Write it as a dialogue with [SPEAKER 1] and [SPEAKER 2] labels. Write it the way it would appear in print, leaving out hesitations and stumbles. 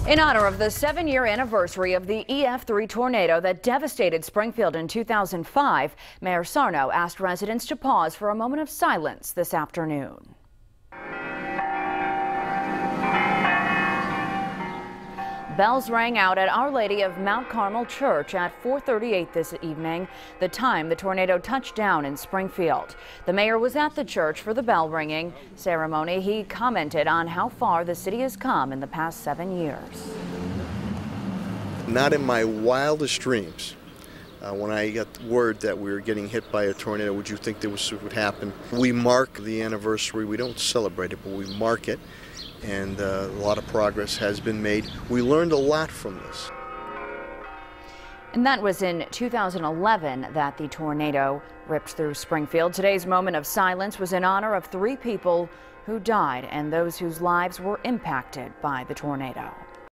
[SPEAKER 1] In honor of the 7-year anniversary of the EF3 tornado that devastated Springfield in 2005, Mayor Sarno asked residents to pause for a moment of silence this afternoon. Bells rang out at Our Lady of Mount Carmel Church at 4:38 this evening, the time the tornado touched down in Springfield. The mayor was at the church for the bell ringing ceremony. He commented on how far the city has come in the past 7 years.
[SPEAKER 2] Not in my wildest dreams, when I got word that we were getting hit by a tornado, would you think this would happen. We mark the anniversary. We don't celebrate it, but we mark it. And a lot of progress has been made. We learned a lot from this.
[SPEAKER 1] And that was in 2011 that the tornado ripped through Springfield. Today's moment of silence was in honor of 3 people who died and those whose lives were impacted by the tornado.